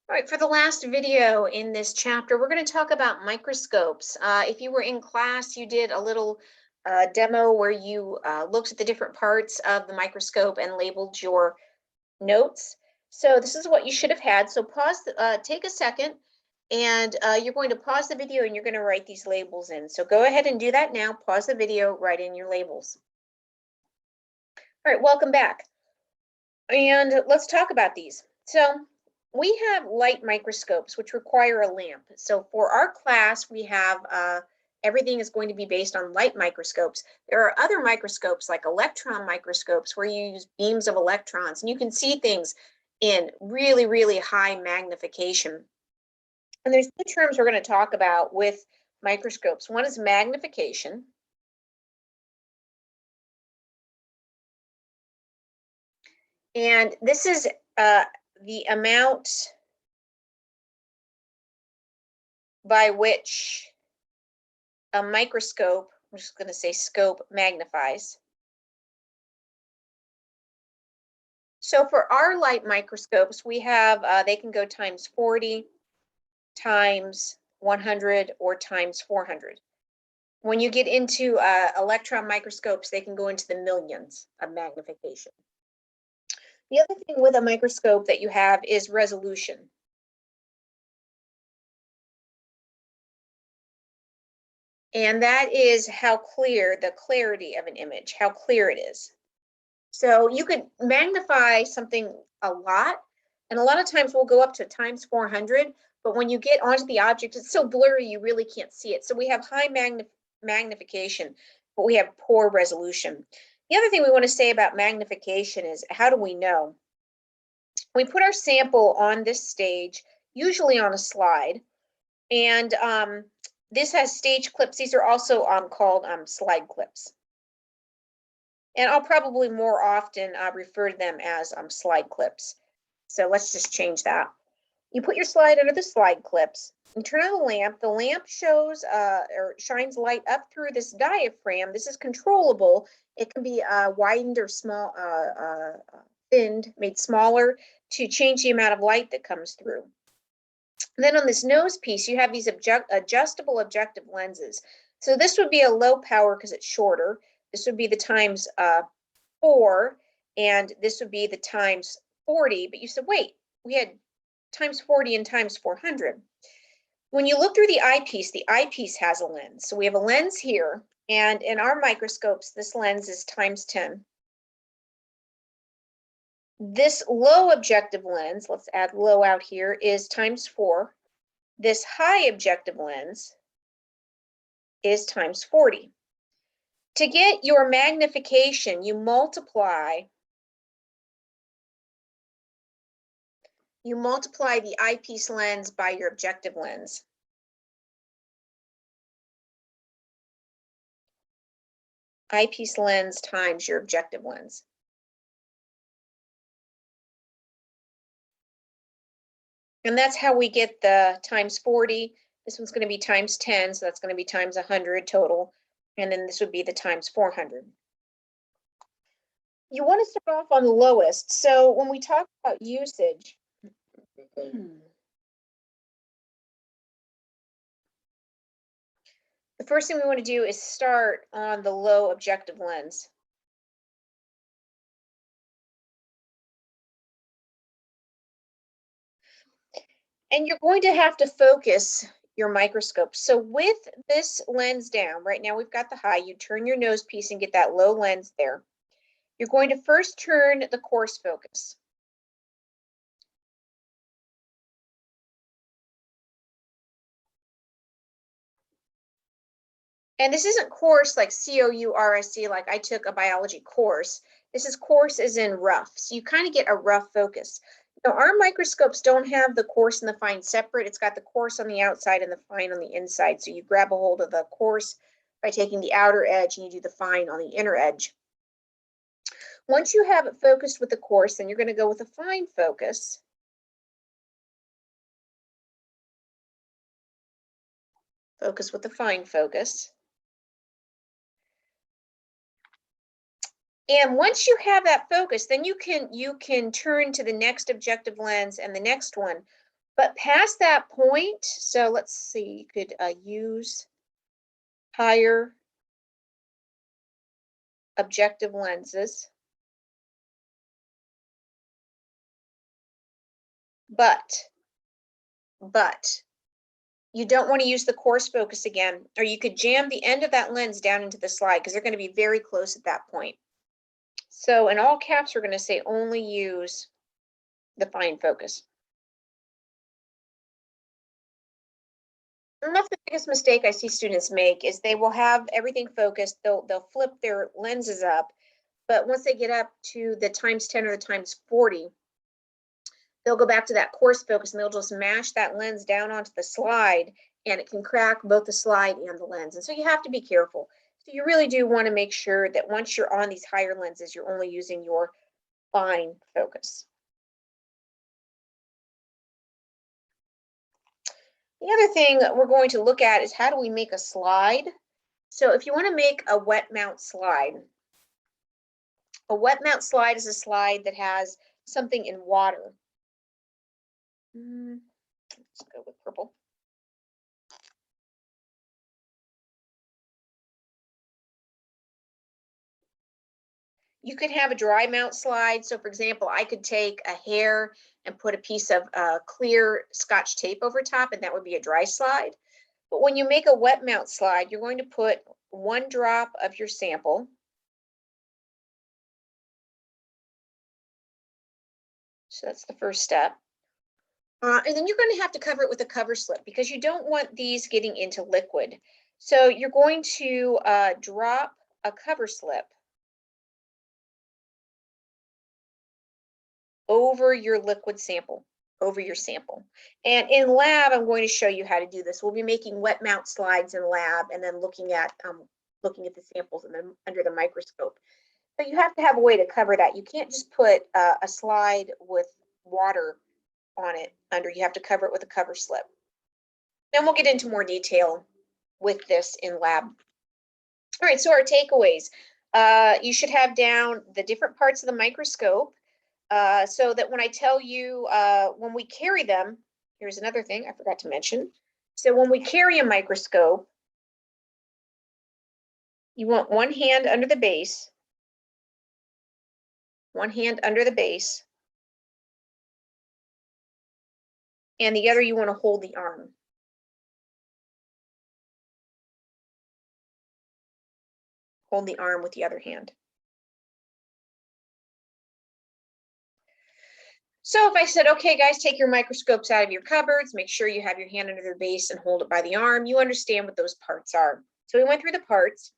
All right, for the last video in this chapter, we're going to talk about microscopes. If you were in class, you did a little demo where you looked at the different parts of the microscope and labeled your notes. So this is what you should have had. So pause, take a second, and you're going to pause the video and you're going to write these labels in. So go ahead and do that now. Pause the video, write in your labels. All right, welcome back. And let's talk about these. So we have light microscopes, which require a lamp. So for our class, we have everything is going to be based on light microscopes. There are other microscopes like electron microscopes where you use beams of electrons and you can see things in really, really high magnification. And there's two terms we're going to talk about with microscopes. One is magnification. And this is the amount by which a microscope, I'm just going to say scope, magnifies. So for our light microscopes, we have, they can go times 40, times 100, or times 400. When you get into electron microscopes, they can go into the millions of magnification. The other thing with a microscope that you have is resolution. And that is how clear, the clarity of an image, how clear it is. So you could magnify something a lot, and a lot of times we'll go up to times 400, but when you get onto the object, it's so blurry you really can't see it. So we have high magnification, but we have poor resolution. The other thing we want to say about magnification is, how do we know? We put our sample on this stage, usually on a slide, and this has stage clips. These are also called slide clips. And I'll probably more often refer to them as slide clips. So let's just change that. You put your slide under the slide clips. You turn on the lamp. The lamp shows or shines light up through this diaphragm. This is controllable. It can be widened or small, thinned, made smaller to change the amount of light that comes through. And then on this nose piece, you have these adjustable objective lenses. So this would be a low power because it's shorter. This would be the times 4, and this would be the times 40. But you said, wait, we had times 40 and times 400. When you look through the eyepiece has a lens. So we have a lens here, and in our microscopes, this lens is times 10. This low objective lens, let's add low out here, is times 4. This high objective lens is times 40. To get your magnification, you multiply the eyepiece lens by your objective lens. Eyepiece lens times your objective lens. And that's how we get the times 40. This one's going to be times 10, so that's going to be times 100 total. And then this would be the times 400. You want to start off on the lowest. So when we talk about usage, the first thing we want to do is start on the low objective lens. And you're going to have to focus your microscope. So with this lens down, right now we've got the high, you turn your nose piece and get that low lens there. You're going to first turn the coarse focus. And this isn't coarse like C-O-U-R-S-E, like I took a biology course. This is coarse as in rough. So you kind of get a rough focus. Now, our microscopes don't have the coarse and the fine separate. It's got the coarse on the outside and the fine on the inside. So you grab a hold of the coarse by taking the outer edge and you do the fine on the inner edge. Once you have it focused with the coarse, then you're going to go with a fine focus. Focus with the fine focus. And once you have that focus, then you can turn to the next objective lens and the next one. But past that point, so let's see, you could use higher objective lenses. But you don't want to use the coarse focus again, or you could jam the end of that lens down into the slide because they're going to be very close at that point. So in all caps, we're going to say only use the fine focus. And that's the biggest mistake I see students make is they will have everything focused. They'll flip their lenses up, but once they get up to the ×10 or the ×40, they'll go back to that coarse focus and they'll just mash that lens down onto the slide, and it can crack both the slide and the lens. And so you have to be careful. So you really do want to make sure that once you're on these higher lenses, you're only using your fine focus. The other thing we're going to look at is how do we make a slide? So if you want to make a wet mount slide, a wet mount slide is a slide that has something in water. Let's go with purple. You could have a dry mount slide. So for example, I could take a hair and put a piece of clear Scotch tape over top, and that would be a dry slide. But when you make a wet mount slide, you're going to put 1 drop of your sample. So that's the first step. And then you're going to have to cover it with a cover slip because you don't want these getting into liquid. So you're going to drop a cover slip over your liquid sample, over your sample. And in lab, I'm going to show you how to do this. We'll be making wet mount slides in lab and then looking at the samples and then under the microscope. So you have to have a way to cover that. You can't just put a slide with water on it under. You have to cover it with a cover slip. Then we'll get into more detail with this in lab. All right, so our takeaways. You should have down the different parts of the microscope so that when I tell you, when we carry them, here's another thing I forgot to mention. So when we carry a microscope, you want one hand under the base, one hand under the base, and the other you want to hold the arm. Hold the arm with the other hand. So if I said, okay, guys, take your microscopes out of your cupboards, make sure you have your hand under the base and hold it by the arm, you understand what those parts are. So we went through the parts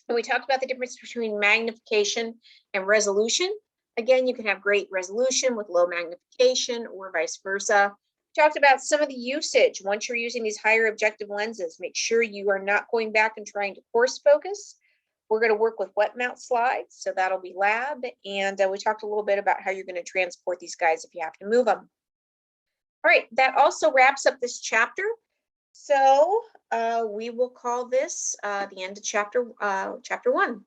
and we talked about the difference between magnification and resolution. Again, you can have great resolution with low magnification or vice versa. We talked about some of the usage. Once you're using these higher objective lenses, make sure you are not going back and trying to coarse focus. We're going to work with wet mount slides, so that'll be lab. And we talked a little bit about how you're going to transport these guys if you have to move them. All right, that also wraps up this chapter. So we will call this the end of chapter 1.